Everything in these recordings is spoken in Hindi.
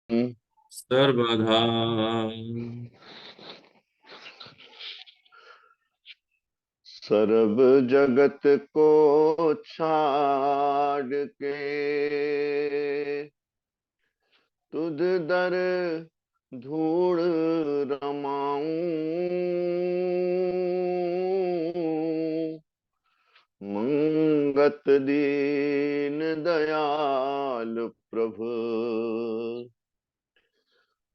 सर्वधा। सर्व जगत को छाड़ के तुझ दर धूड़ रमाऊं। मंगत दीन दयाल प्रभु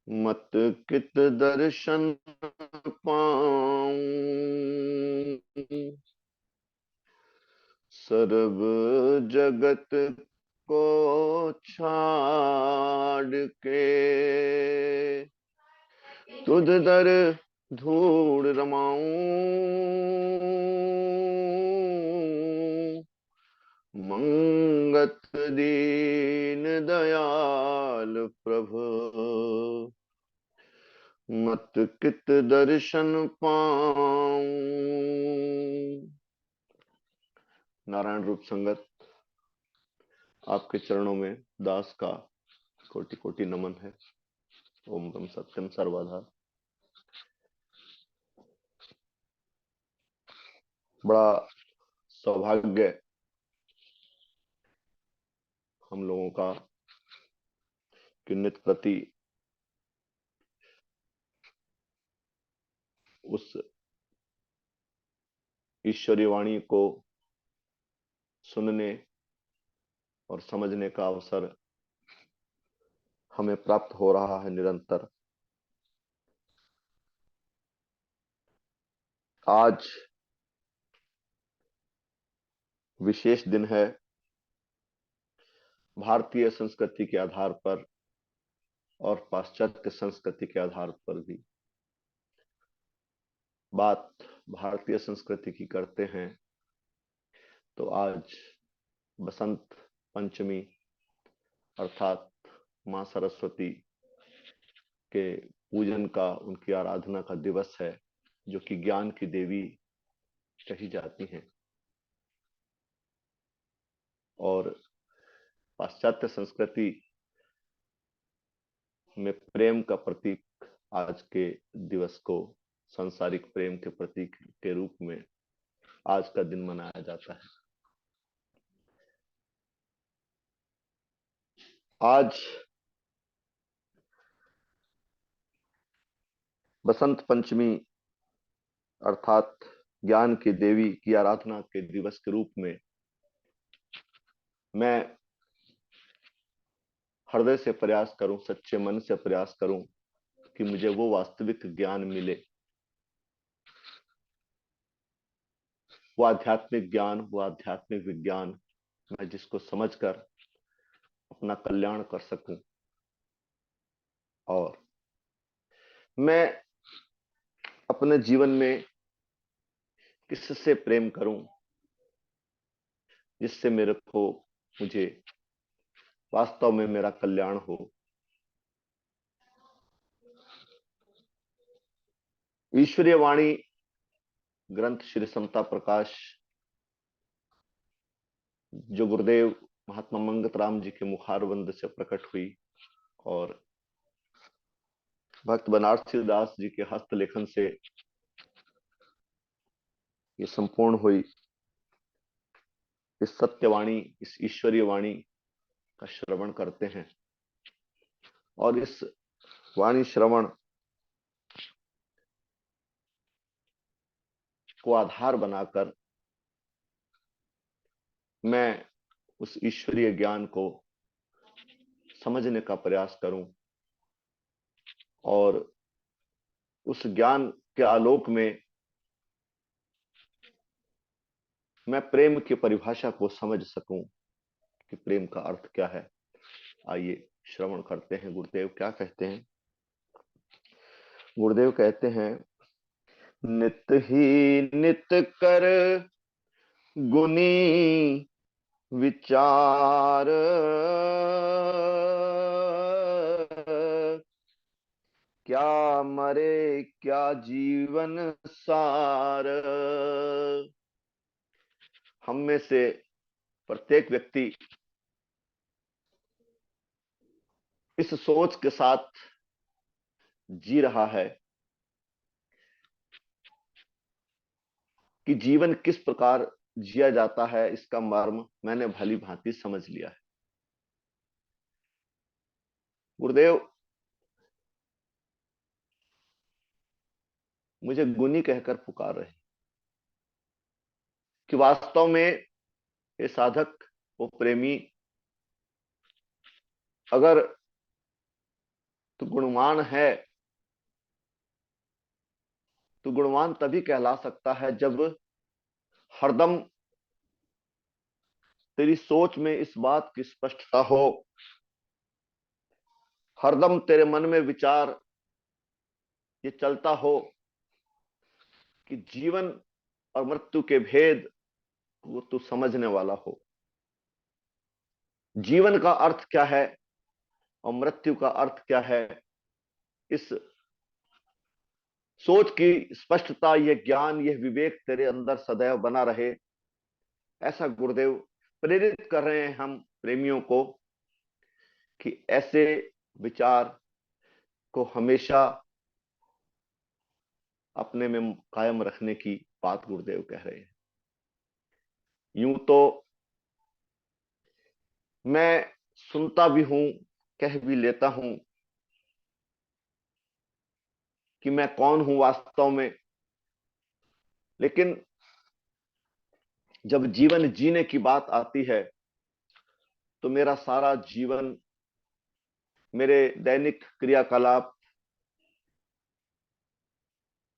मत कित दर्शन पाऊं। सर्व जगत को छाड़ के तुझ दर धूड़ रमाऊं। मंगत दीन दयाल प्रभु मत कित दर्शन पाऊं। नारायण रूप संगत, आपके चरणों में दास का कोटि कोटि नमन है। ओम ब्रह्म सत्यम सर्वधा। बड़ा सौभाग्य हम लोगों का कि नित्य प्रति उस ईश्वरीय वाणी को सुनने और समझने का अवसर हमें प्राप्त हो रहा है निरंतर। आज विशेष दिन है। भारतीय संस्कृति के आधार पर और पाश्चात्य संस्कृति के आधार पर भी बात भारतीय संस्कृति की करते हैं तो आज बसंत पंचमी अर्थात मां सरस्वती के पूजन का, उनकी आराधना का दिवस है, जो कि ज्ञान की देवी कही जाती हैं। और पाश्चात्य संस्कृति में प्रेम का प्रतीक आज के दिवस को सांसारिक प्रेम के प्रतीक के रूप में आज का दिन मनाया जाता है। आज बसंत पंचमी अर्थात ज्ञान की देवी की आराधना के दिवस के रूप में मैं हृदय से प्रयास करूं, सच्चे मन से प्रयास करूं कि मुझे वो वास्तविक ज्ञान मिले, वो आध्यात्मिक ज्ञान, वो आध्यात्मिक विज्ञान, मैं जिसको समझकर अपना कल्याण कर सकूं। और मैं अपने जीवन में किससे प्रेम करूं जिससे मेरे को, मुझे वास्तव में मेरा कल्याण हो। ईश्वरीय वाणी ग्रंथ श्री समता प्रकाश जो गुरुदेव महात्मा मंगत राम जी के मुखारबंद से प्रकट हुई और भक्त बनारसी दास जी के हस्तलेखन से ये संपूर्ण हुई, इस सत्यवाणी, इस ईश्वरीय वाणी का श्रवण करते हैं। और इस वाणी श्रवण को आधार बनाकर मैं उस ईश्वरीय ज्ञान को समझने का प्रयास करूं और उस ज्ञान के आलोक में मैं प्रेम की परिभाषा को समझ सकूं कि प्रेम का अर्थ क्या है। आइए श्रवण करते हैं गुरुदेव क्या कहते हैं। गुरुदेव कहते हैं, नित ही नित कर गुनी विचार, क्या मरे क्या जीवन सार। हम में से प्रत्येक व्यक्ति इस सोच के साथ जी रहा है कि जीवन किस प्रकार जिया जाता है, इसका मर्म मैंने भली भांति समझ लिया है। गुरुदेव मुझे गुनी कहकर पुकार रहे कि वास्तव में ये साधक, वो प्रेमी, अगर तू गुणवान है तो गुणवान तभी कहला सकता है जब हरदम तेरी सोच में इस बात की स्पष्टता हो, हरदम तेरे मन में विचार ये चलता हो कि जीवन और मृत्यु के भेद को तू समझने वाला हो। जीवन का अर्थ क्या है और मृत्यु का अर्थ क्या है, इस सोच की स्पष्टता, यह ज्ञान, यह विवेक तेरे अंदर सदैव बना रहे, ऐसा गुरुदेव प्रेरित कर रहे हैं हम प्रेमियों को कि ऐसे विचार को हमेशा अपने में कायम रखने की बात गुरुदेव कह रहे हैं। यूं तो मैं सुनता भी हूं, कह भी लेता हूं कि मैं कौन हूं वास्तव में, लेकिन जब जीवन जीने की बात आती है तो मेरा सारा जीवन, मेरे दैनिक क्रियाकलाप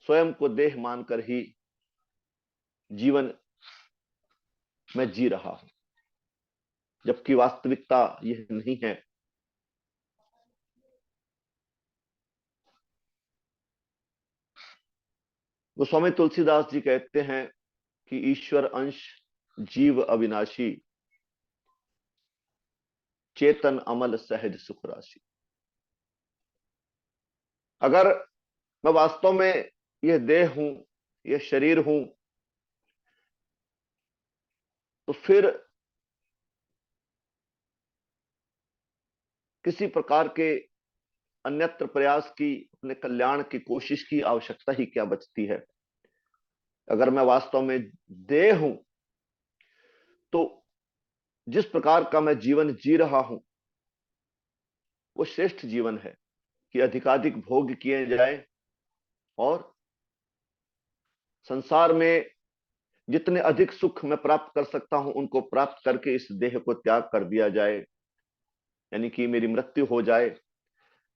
स्वयं को देह मानकर ही जीवन मैं जी रहा हूं, जबकि वास्तविकता यह नहीं है। गोस्वामी तुलसीदास जी कहते हैं कि ईश्वर अंश जीव अविनाशी, चेतन अमल सहज सुख राशि। अगर मैं वास्तव में यह देह हूं, यह शरीर हूं, तो फिर किसी प्रकार के अन्यत्र प्रयास की, अपने कल्याण की कोशिश की आवश्यकता ही क्या बचती है। अगर मैं वास्तव में देह हूं तो जिस प्रकार का मैं जीवन जी रहा हूं वो श्रेष्ठ जीवन है कि अधिकाधिक भोग किए जाए और संसार में जितने अधिक सुख मैं प्राप्त कर सकता हूं उनको प्राप्त करके इस देह को त्याग कर दिया जाए, यानी कि मेरी मृत्यु हो जाए।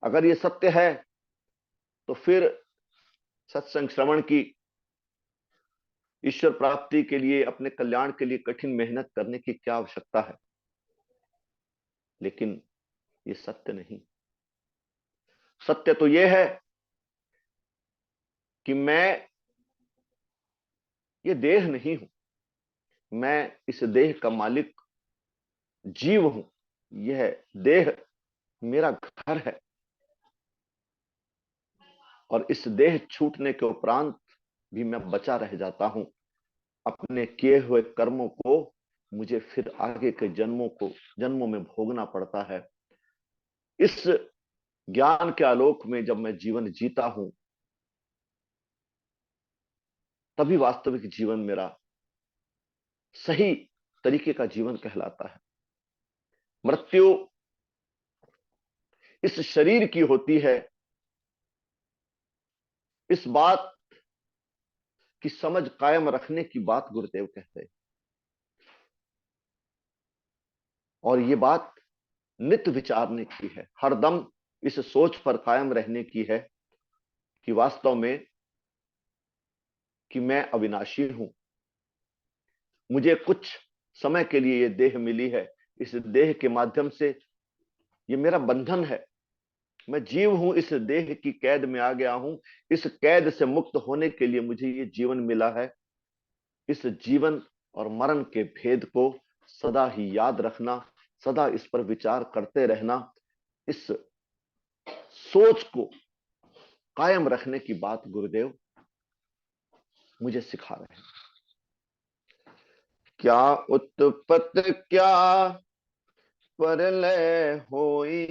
अगर ये सत्य है तो फिर सत्संग श्रवण की, ईश्वर प्राप्ति के लिए, अपने कल्याण के लिए कठिन मेहनत करने की क्या आवश्यकता है। लेकिन ये सत्य नहीं। सत्य तो यह है कि मैं ये देह नहीं हूं, मैं इस देह का मालिक जीव हूं। यह देह मेरा घर है और इस देह छूटने के उपरांत भी मैं बचा रह जाता हूं। अपने किए हुए कर्मों को मुझे फिर आगे के जन्मों में भोगना पड़ता है। इस ज्ञान के आलोक में जब मैं जीवन जीता हूं तभी वास्तविक जीवन मेरा सही तरीके का जीवन कहलाता है। मृत्यु इस शरीर की होती है, इस बात की समझ कायम रखने की बात गुरुदेव कहते हैं। और ये बात नित्य विचारने की है, हरदम इस सोच पर कायम रहने की है कि वास्तव में कि मैं अविनाशी हूं। मुझे कुछ समय के लिए ये देह मिली है, इस देह के माध्यम से ये मेरा बंधन है। मैं जीव हूं, इस देह की कैद में आ गया हूं। इस कैद से मुक्त होने के लिए मुझे ये जीवन मिला है। इस जीवन और मरण के भेद को सदा ही याद रखना, सदा इस पर विचार करते रहना, इस सोच को कायम रखने की बात गुरुदेव मुझे सिखा रहे हैं। क्या उत्पत्ति क्या परलय होई,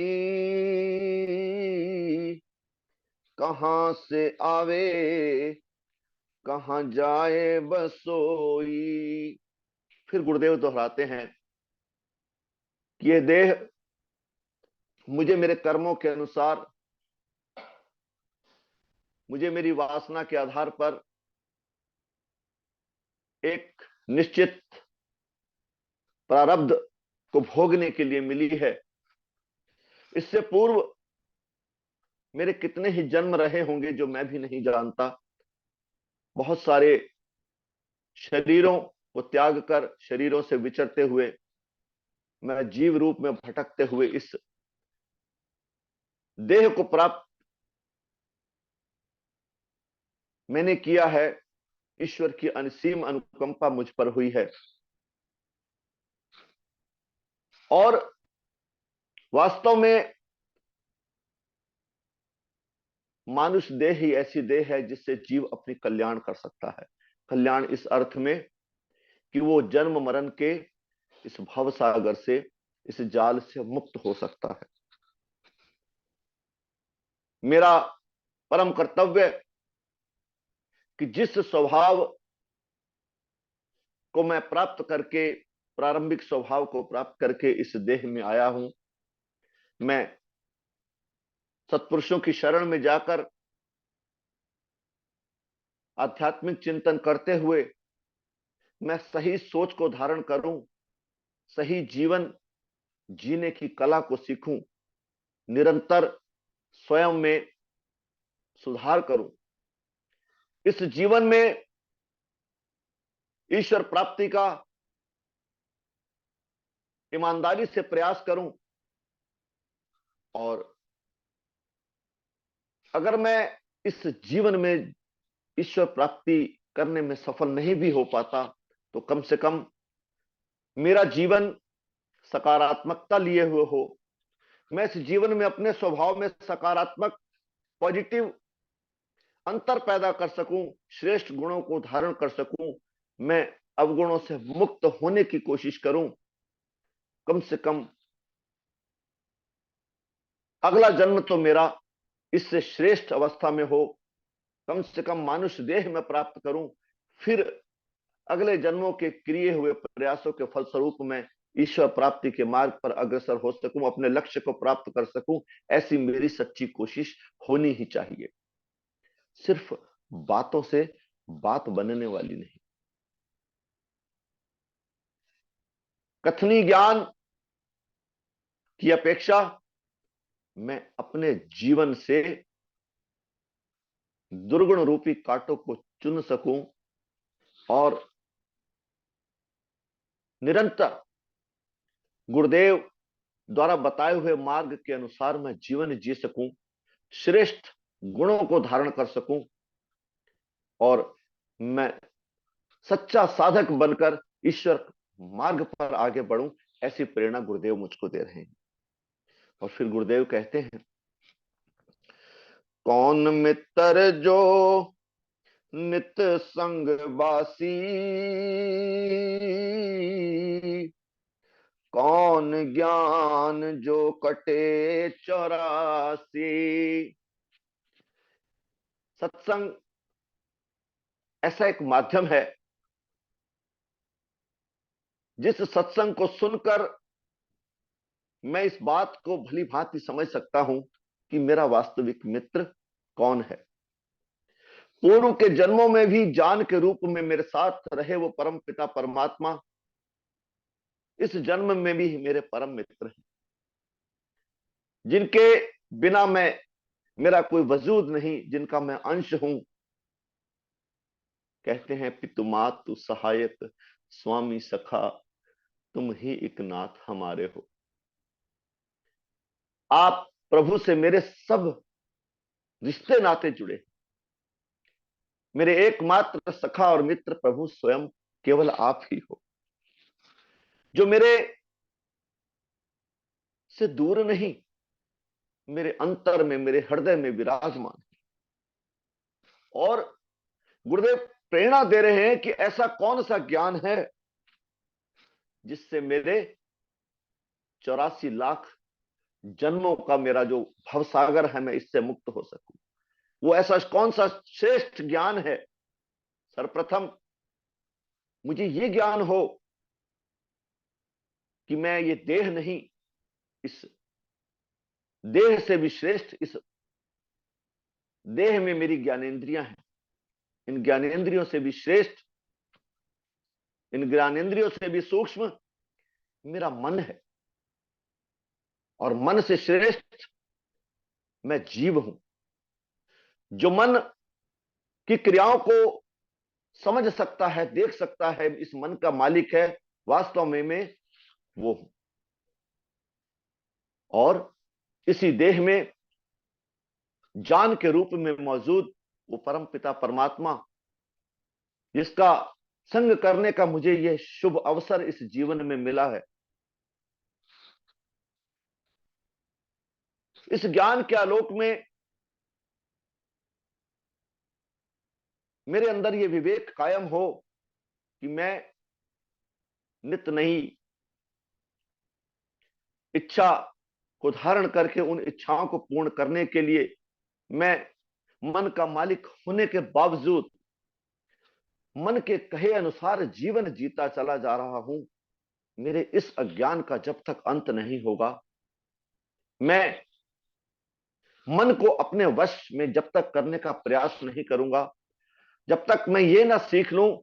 कहाँ से आवे कहाँ जाए बसोई। फिर गुरुदेव दोहराते हैं कि ये देह मुझे मेरे कर्मों के अनुसार, मुझे मेरी वासना के आधार पर एक निश्चित प्रारब्ध को भोगने के लिए मिली है। इससे पूर्व मेरे कितने ही जन्म रहे होंगे जो मैं भी नहीं जानता। बहुत सारे शरीरों को त्याग कर, शरीरों से विचरते हुए, मैं जीव रूप में भटकते हुए इस देह को प्राप्त मैंने किया है। ईश्वर की असीम अनुकंपा मुझ पर हुई है। और वास्तव में मानुष देह ही ऐसी देह है जिससे जीव अपनी कल्याण कर सकता है। कल्याण इस अर्थ में कि वो जन्म मरण के इस भव सागर से, इस जाल से मुक्त हो सकता है। मेरा परम कर्तव्य कि जिस स्वभाव को मैं प्राप्त करके, प्रारंभिक स्वभाव को प्राप्त करके इस देह में आया हूं, मैं सत्पुरुषों की शरण में जाकर आध्यात्मिक चिंतन करते हुए मैं सही सोच को धारण करूं, सही जीवन जीने की कला को सीखूं, निरंतर स्वयं में सुधार करूं, इस जीवन में ईश्वर प्राप्ति का ईमानदारी से प्रयास करूं। और अगर मैं इस जीवन में ईश्वर प्राप्ति करने में सफल नहीं भी हो पाता तो कम से कम मेरा जीवन सकारात्मकता लिए हुए हो। मैं इस जीवन में अपने स्वभाव में सकारात्मक, पॉजिटिव अंतर पैदा कर सकूं, श्रेष्ठ गुणों को धारण कर सकूं, मैं अवगुणों से मुक्त होने की कोशिश करूं। कम से कम अगला जन्म तो मेरा इससे श्रेष्ठ अवस्था में हो, कम से कम मानुष देह में प्राप्त करूं। फिर अगले जन्मों के किए हुए प्रयासों के फलस्वरूप मैं ईश्वर प्राप्ति के मार्ग पर अग्रसर हो सकूं, अपने लक्ष्य को प्राप्त कर सकूं। ऐसी मेरी सच्ची कोशिश होनी ही चाहिए। सिर्फ बातों से बात बनने वाली नहीं। कथनी ज्ञान की अपेक्षा मैं अपने जीवन से दुर्गुण रूपी कांटों को चुन सकूं और निरंतर गुरुदेव द्वारा बताए हुए मार्ग के अनुसार मैं जीवन जी सकूं, श्रेष्ठ गुणों को धारण कर सकूं और मैं सच्चा साधक बनकर ईश्वर मार्ग पर आगे बढ़ूं। ऐसी प्रेरणा गुरुदेव मुझको दे रहे हैं। और फिर गुरुदेव कहते हैं, कौन मित्र जो नित संग बासी, कौन ज्ञान जो कटे 84। सत्संग ऐसा एक माध्यम है जिस सत्संग को सुनकर मैं इस बात को भली भांति समझ सकता हूं कि मेरा वास्तविक मित्र कौन है। पूर्व के जन्मों में भी जान के रूप में मेरे साथ रहे वो परम पिता परमात्मा इस जन्म में भी मेरे परम मित्र हैं, जिनके बिना मैं, मेरा कोई वजूद नहीं, जिनका मैं अंश हूं। कहते हैं, पितु मातु सहायक स्वामी सखा, तुम ही एक नाथ हमारे हो। आप प्रभु से मेरे सब रिश्ते नाते जुड़े। मेरे एकमात्र सखा और मित्र प्रभु स्वयं केवल आप ही हो, जो मेरे से दूर नहीं, मेरे अंतर में, मेरे हृदय में विराजमान है। और गुरुदेव प्रेरणा दे रहे हैं कि ऐसा कौन सा ज्ञान है जिससे मेरे 84 लाख जन्मों का मेरा जो भवसागर है, मैं इससे मुक्त हो सकूं। वो ऐसा कौन सा श्रेष्ठ ज्ञान है? सर्वप्रथम मुझे ये ज्ञान हो कि मैं ये देह नहीं, इस देह से भी श्रेष्ठ इस देह में मेरी ज्ञानेंद्रियां हैं, इन ज्ञानेंद्रियों से भी श्रेष्ठ, इन ज्ञानेंद्रियों से भी सूक्ष्म मेरा मन है, और मन से श्रेष्ठ मैं जीव हूं। जो मन की क्रियाओं को समझ सकता है, देख सकता है, इस मन का मालिक है वास्तव में मैं वो हूं। और इसी देह में जान के रूप में मौजूद वो परम पिता परमात्मा, जिसका संग करने का मुझे यह शुभ अवसर इस जीवन में मिला है, इस ज्ञान के आलोक में मेरे अंदर यह विवेक कायम हो कि मैं नित नई इच्छा को धारण करके उन इच्छाओं को पूर्ण करने के लिए मैं मन का मालिक होने के बावजूद मन के कहे अनुसार जीवन जीता चला जा रहा हूं। मेरे इस अज्ञान का जब तक अंत नहीं होगा, मैं मन को अपने वश में जब तक करने का प्रयास नहीं करूंगा, जब तक मैं ये ना सीख लूं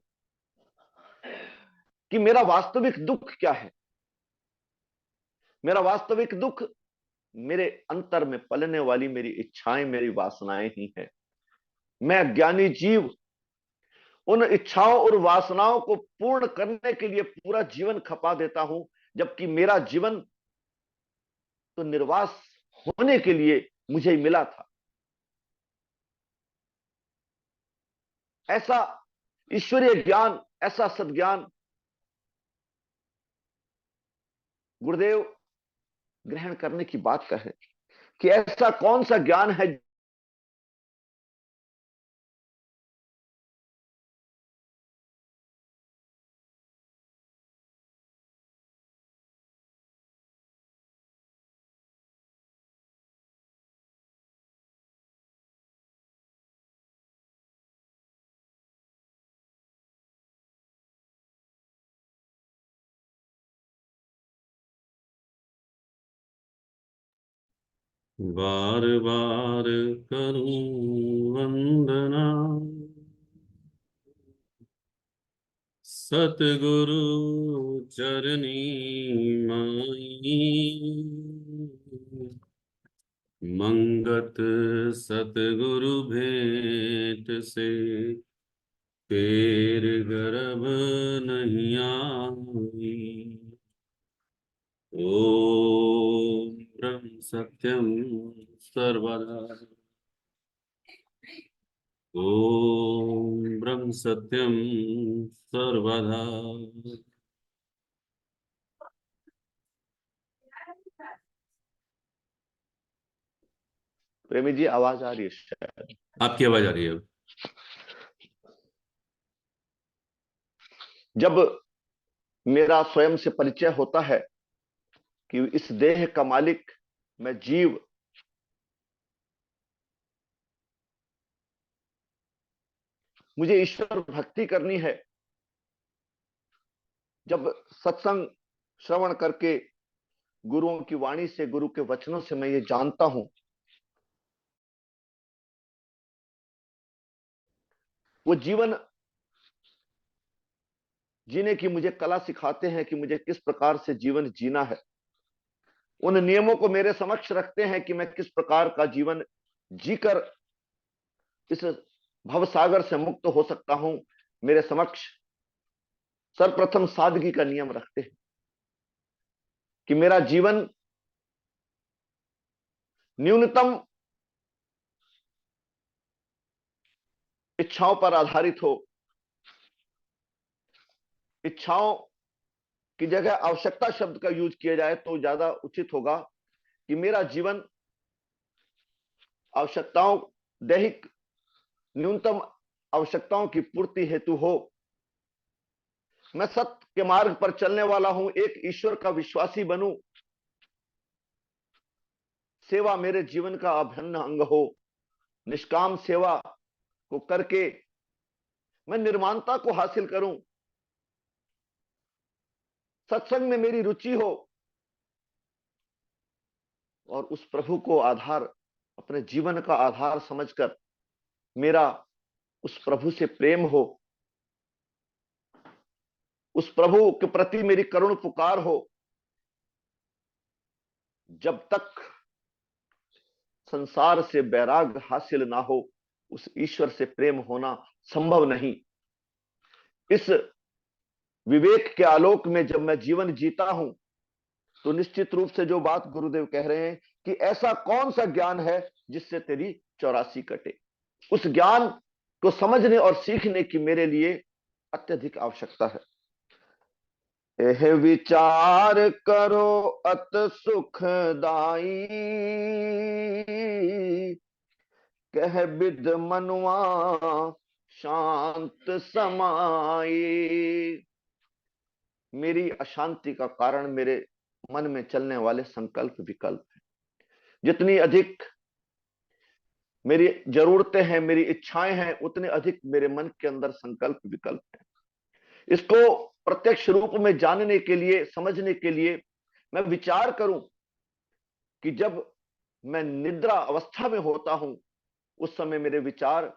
कि मेरा वास्तविक दुख क्या है। मेरा वास्तविक दुख मेरे अंतर में पलने वाली मेरी इच्छाएं, मेरी वासनाएं ही है। मैं अज्ञानी जीव उन इच्छाओं और वासनाओं को पूर्ण करने के लिए पूरा जीवन खपा देता हूं, जबकि मेरा जीवन तो निर्वास होने के लिए मुझे मिला था। ऐसा ईश्वरीय ज्ञान, ऐसा सद्ज्ञान गुरुदेव ग्रहण करने की बात कहे कि ऐसा कौन सा ज्ञान है बार बार करूं वंदना सतगुरु चरनी माई। मंगत सतगुरु भेंट से तेर गर्भ नहीं आई। ओम ब्रह्म सत्यम सर्वदा। ओम ब्रह्म सत्यम सर्वदा। प्रेमी जी? आवाज आ रही है शायद? आपकी आवाज आ रही है? जब मेरा स्वयं से परिचय होता है कि इस देह का मालिक मैं जीव, मुझे ईश्वर भक्ति करनी है, जब सत्संग श्रवण करके गुरुओं की वाणी से, गुरु के वचनों से मैं ये जानता हूं, वो जीवन जीने की मुझे कला सिखाते हैं कि मुझे किस प्रकार से जीवन जीना है। उन नियमों को मेरे समक्ष रखते हैं कि मैं किस प्रकार का जीवन जीकर इस भवसागर से मुक्त हो सकता हूं। मेरे समक्ष सर्वप्रथम सादगी का नियम रखते हैं कि मेरा जीवन न्यूनतम इच्छाओं पर आधारित हो। इच्छाओं की जगह आवश्यकता शब्द का यूज किया जाए तो ज्यादा उचित होगा कि मेरा जीवन आवश्यकताओं, दैहिक न्यूनतम आवश्यकताओं की पूर्ति हेतु हो। मैं सत्य के मार्ग पर चलने वाला हूं, एक ईश्वर का विश्वासी बनूं, सेवा मेरे जीवन का अभिन्न अंग हो। निष्काम सेवा को करके मैं निर्माणता को हासिल करूं। सत्संग में मेरी रुचि हो और उस प्रभु को आधार, अपने जीवन का आधार समझकर मेरा उस प्रभु से प्रेम हो, उस प्रभु के प्रति मेरी करुण पुकार हो। जब तक संसार से वैराग्य हासिल ना हो, उस ईश्वर से प्रेम होना संभव नहीं। इस विवेक के आलोक में जब मैं जीवन जीता हूं, तो निश्चित रूप से जो बात गुरुदेव कह रहे हैं कि ऐसा कौन सा ज्ञान है जिससे तेरी 84 कटे, उस ज्ञान को समझने और सीखने की मेरे लिए अत्यधिक आवश्यकता है। एह विचार करो अत सुखदाई, कह बिद मनुआ शांत समाई। मेरी अशांति का कारण मेरे मन में चलने वाले संकल्प विकल्प हैं। जितनी अधिक मेरी जरूरतें हैं, मेरी इच्छाएं हैं, उतने अधिक मेरे मन के अंदर संकल्प विकल्प हैं। इसको प्रत्यक्ष रूप में जानने के लिए, समझने के लिए मैं विचार करूं कि जब मैं निद्रा अवस्था में होता हूं, उस समय मेरे विचार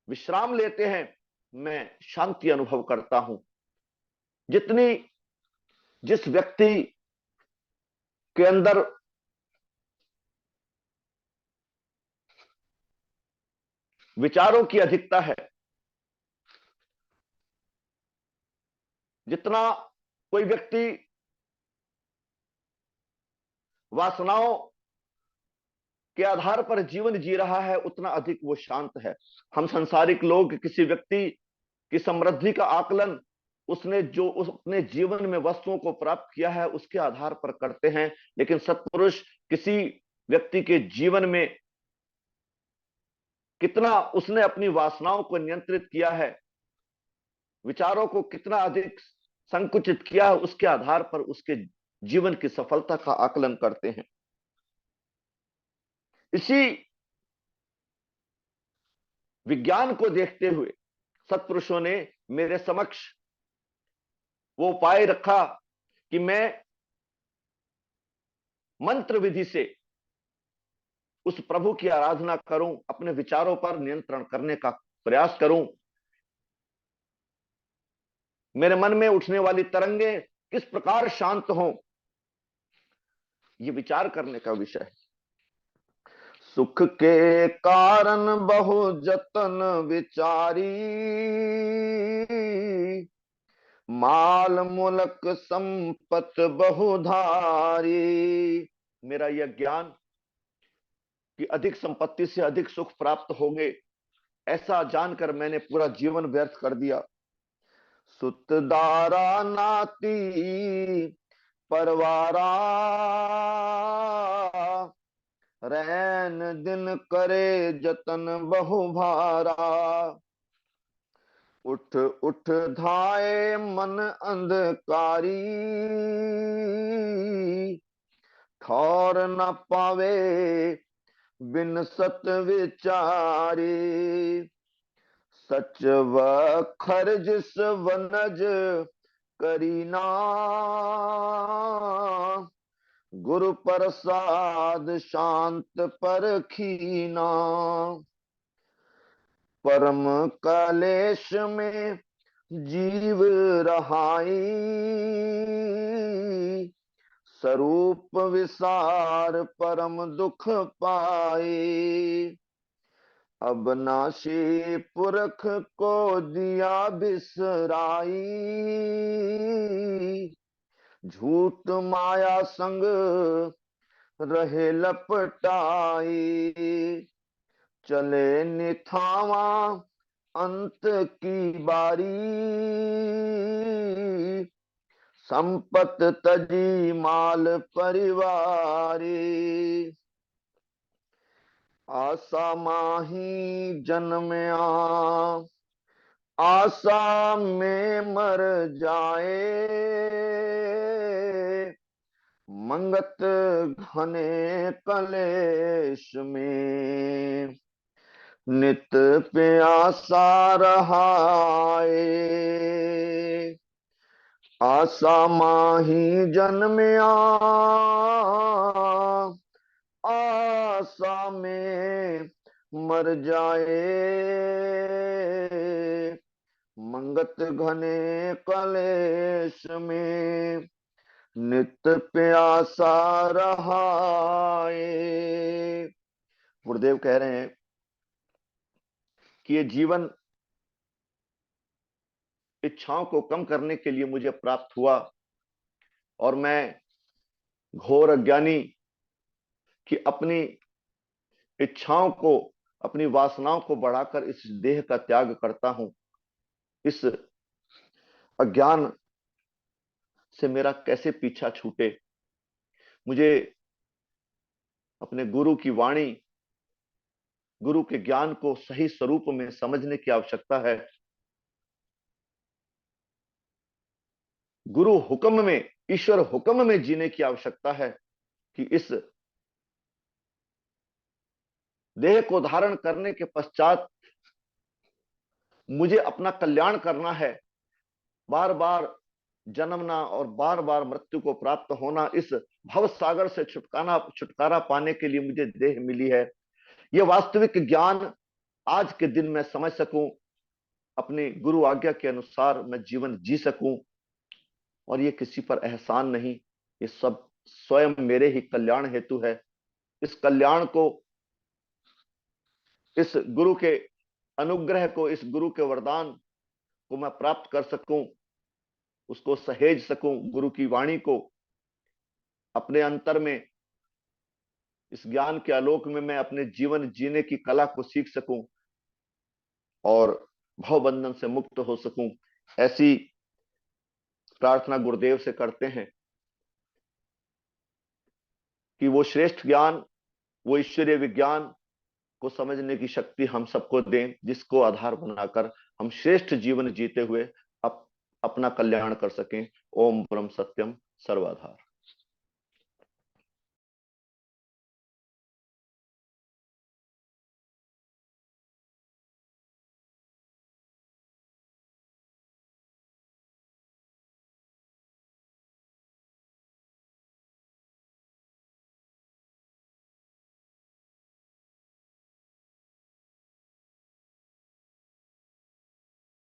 विश्राम लेते हैं, मैं शांति अनुभव करता हूं। जिस व्यक्ति के अंदर विचारों की अधिकता है, जितना कोई व्यक्ति वासनाओं के आधार पर जीवन जी रहा है, उतना अधिक वो शांत है। हम संसारिक लोग किसी व्यक्ति की समृद्धि का आकलन उसने जो अपने जीवन में वस्तुओं को प्राप्त किया है उसके आधार पर करते हैं, लेकिन सत्पुरुष किसी व्यक्ति के जीवन में कितना उसने अपनी वासनाओं को नियंत्रित किया है, विचारों को कितना अधिक संकुचित किया है, उसके आधार पर उसके जीवन की सफलता का आकलन करते हैं। इसी विज्ञान को देखते हुए सत्पुरुषों ने मेरे समक्ष वो उपाय रखा कि मैं मंत्र विधि से उस प्रभु की आराधना करूं, अपने विचारों पर नियंत्रण करने का प्रयास करूं। मेरे मन में उठने वाली तरंगे किस प्रकार शांत हों, ये विचार करने का विषय है। सुख के कारण बहु जतन विचारी, माल मुलक संपत बहुधारी। मेरा यह ज्ञान कि अधिक संपत्ति से अधिक सुख प्राप्त होंगे, ऐसा जानकर मैंने पूरा जीवन व्यर्थ कर दिया। सुत दारा नाती परवारा, रैन दिन करे जतन बहु भारा। उठ उठ धाये मन अंधकारी, ठौर न पावे बिन सत विचारी। सच व खरजिस वनज करीना, गुरु प्रसाद शांत परखीना। परम कलेश में जीव रहाई, स्वरूप विसार परम दुख पाए। अब नाशी पुरख को दिया बिसराई, झूठ माया संग रहे लपटाई। चले निथावा अंत की बारी, संपत तजी माल परिवारी। आशा माही जन्मया, आशा में मर जाए। मंगत घने कलेश में नित प्यासा रहाए। आशा माही जन्मया आशा में मर जाए। मंगत घने कलेश में नित्य प्यासा रहाए। गुरुदेव कह रहे हैं कि ये जीवन इच्छाओं को कम करने के लिए मुझे प्राप्त हुआ और मैं घोर अज्ञानी कि अपनी इच्छाओं को, अपनी वासनाओं को बढ़ाकर इस देह का त्याग करता हूं। इस अज्ञान से मेरा कैसे पीछा छूटे। मुझे अपने गुरु की वाणी, गुरु के ज्ञान को सही स्वरूप में समझने की आवश्यकता है। गुरु हुक्म में, ईश्वर हुक्म में जीने की आवश्यकता है कि इस देह को धारण करने के पश्चात मुझे अपना कल्याण करना है। बार बार जन्मना और बार बार मृत्यु को प्राप्त होना, इस भव सागर से छुटकारा पाने के लिए मुझे देह मिली है। यह वास्तविक ज्ञान आज के दिन मैं समझ सकूं, अपनी गुरु आज्ञा के अनुसार मैं जीवन जी सकूं। और ये किसी पर एहसान नहीं, ये सब स्वयं मेरे ही कल्याण हेतु है। इस कल्याण को, इस गुरु के अनुग्रह को, इस गुरु के वरदान को मैं प्राप्त कर सकूं, उसको सहेज सकूं, गुरु की वाणी को अपने अंतर में, इस ज्ञान के आलोक में मैं अपने जीवन जीने की कला को सीख सकूं और भवबंधन से मुक्त हो सकूं। ऐसी प्रार्थना गुरुदेव से करते हैं कि वो श्रेष्ठ ज्ञान, वो ईश्वरीय विज्ञान को समझने की शक्ति हम सबको दें, जिसको आधार बनाकर हम श्रेष्ठ जीवन जीते हुए अपना कल्याण कर सकें। ओम ब्रह्म सत्यम सर्वाधार।